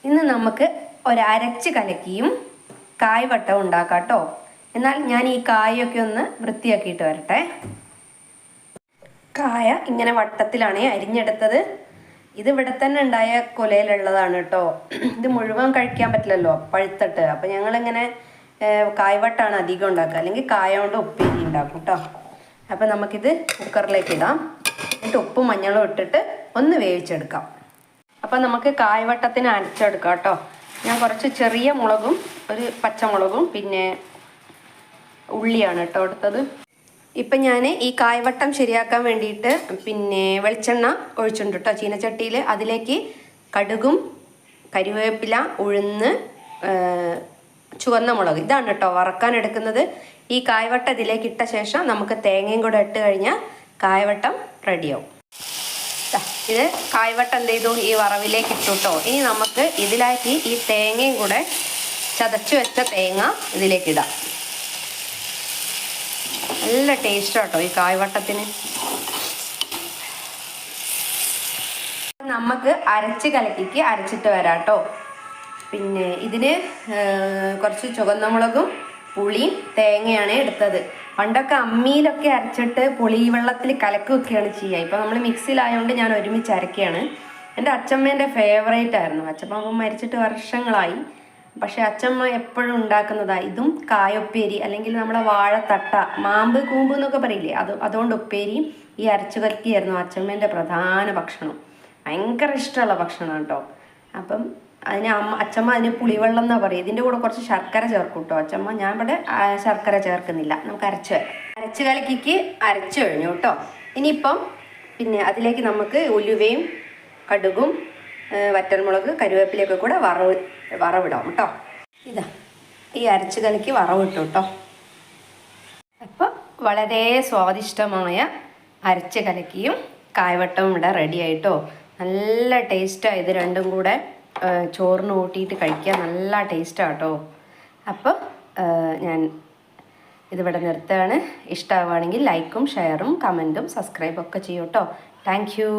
ഇന്ന് നമുക്ക് ഒരച്ച് കലക്കിയും കായ്വട്ടം ഉണ്ടാക്കാം കേട്ടോ. എന്നാൽ ഞാൻ ഈ കായൊക്കെ ഒന്ന് വൃത്തിയാക്കിയിട്ട് വരട്ടെ. കായ ഇങ്ങനെ വട്ടത്തിലാണ് അരിഞ്ഞെടുത്തത്. ഇത് ഇവിടെ തന്നെ ഉണ്ടായ കൊലയിലുള്ളതാണ് കേട്ടോ. ഇത് മുഴുവൻ കഴിക്കാൻ പറ്റില്ലല്ലോ പഴുത്തിട്ട്. അപ്പം ഞങ്ങളിങ്ങനെ കായ്വട്ടാണ് അധികം ഉണ്ടാക്കുക, അല്ലെങ്കിൽ കായ കൊണ്ട് ഉപ്പേരി ഉണ്ടാക്കും കേട്ടോ. അപ്പം നമുക്കിത് കുക്കറിലേക്ക് ഇടാം. എന്നിട്ട് ഉപ്പും മഞ്ഞളും ഇട്ടിട്ട് ഒന്ന് വേവിച്ചെടുക്കാം. അപ്പം നമുക്ക് കായ്വട്ടത്തിന് അരച്ചെടുക്കാം കേട്ടോ. ഞാൻ കുറച്ച് ചെറിയ മുളകും ഒരു പച്ചമുളകും പിന്നെ ഉള്ളിയാണ് കേട്ടോ എടുത്തത്. ഇപ്പം ഞാൻ ഈ കായ്വട്ടം ശരിയാക്കാൻ വേണ്ടിയിട്ട് പിന്നെ വെളിച്ചെണ്ണ ഒഴിച്ചിട്ടുണ്ട് കേട്ടോ ചീനച്ചട്ടിയിൽ. അതിലേക്ക് കടുകും കരിവേപ്പില, ഉഴുന്ന്, ചുവന്ന മുളക് ഇതാണ് കേട്ടോ വറക്കാൻ എടുക്കുന്നത്. ഈ കായ്വട്ടം ഇതിലേക്ക് ഇട്ട ശേഷം നമുക്ക് തേങ്ങയും കൂടെ ഇട്ട് കഴിഞ്ഞാൽ കായ്വട്ടം റെഡിയാവും. ഇത് കായ്വട്ടം എന്ത് ചെയ്തു ഈ വറവിലേക്ക് ഇട്ടു കേട്ടോ. ഇനി നമുക്ക് ഇതിലേക്ക് ഈ തേങ്ങയും കൂടെ ചതച്ചു വെച്ച തേങ്ങ ഇതിലേക്ക് ഇടാം. നല്ല ടേസ്റ്റാണ് കേട്ടോ ഈ കായ്വട്ടത്തിന്. നമുക്ക് അരച്ച് കലക്കിക്ക് അരച്ചിട്ട് വരാം കേട്ടോ. പിന്നെ ഇതിന് കുറച്ച് ചുവന്ന മുളകും പുളിയും തേങ്ങയാണ് എടുത്തത്. പണ്ടൊക്കെ അമ്മിയിലൊക്കെ അരച്ചിട്ട് പുളി വെള്ളത്തിൽ കലക്കുകയൊക്കെയാണ് ചെയ്യുക. ഇപ്പം നമ്മൾ മിക്സിയിലായതുകൊണ്ട് ഞാൻ ഒരുമിച്ച് അരക്കുകയാണ്. എൻ്റെ അച്ചമ്മേൻ്റെ ഫേവറേറ്റ് ആയിരുന്നു. അച്ചമ്മ മരിച്ചിട്ട് വർഷങ്ങളായി. പക്ഷെ അച്ചമ്മ എപ്പോഴും ഉണ്ടാക്കുന്നതാണ് ഇതും കായൊപ്പേരി, അല്ലെങ്കിൽ നമ്മളെ വാഴത്തട്ട, മാമ്പ് കൂമ്പ് എന്നൊക്കെ പറയില്ലേ, അതുകൊണ്ട് ഉപ്പേരി ഈ അരച്ചു കലക്കിയായിരുന്നു അച്ചമ്മേൻ്റെ പ്രധാന ഭക്ഷണം. ഭയങ്കര ഇഷ്ടമുള്ള ഭക്ഷണമാണ് കേട്ടോ. അപ്പം അച്ചമ്മ അതിന് പുളിവെള്ളം എന്നാ പറയുക. ഇതിൻ്റെ കൂടെ കുറച്ച് ശർക്കര ചേർക്കും കേട്ടോ അച്ചമ്മ. ഞാൻ ഇവിടെ ശർക്കര ചേർക്കുന്നില്ല. നമുക്ക് അരച്ച് കലക്കിക്ക് അരച്ചു കഴിഞ്ഞു കേട്ടോ. ഇനിയിപ്പം പിന്നെ അതിലേക്ക് നമുക്ക് ഉലുവയും കടുകും വറ്റൽമുളക് കരുവേപ്പിലയൊക്കെ കൂടെ വറവിടാം കേട്ടോ. ഇതാ ഈ അരച്ച് കലക്കി വറവിട്ടു കേട്ടോ. അപ്പോൾ വളരെ സ്വാദിഷ്ടമായ അരച്ച് കലക്കിയും കായ്വട്ടവും ഇവിടെ റെഡി ആയിട്ടോ. നല്ല ടേസ്റ്റാണ് ഇത് രണ്ടും കൂടെ ചോറിന് കൂട്ടിയിട്ട് കഴിക്കാൻ നല്ല ടേസ്റ്റാണ് കേട്ടോ. അപ്പോൾ ഞാൻ ഇതിവിടെ നിർത്തുകയാണ്. ഇഷ്ടമാവുകയാണെങ്കിൽ ലൈക്കും ഷെയറും കമൻറ്റും സബ്സ്ക്രൈബും ഒക്കെ ചെയ്യൂ കേട്ടോ. Thank you.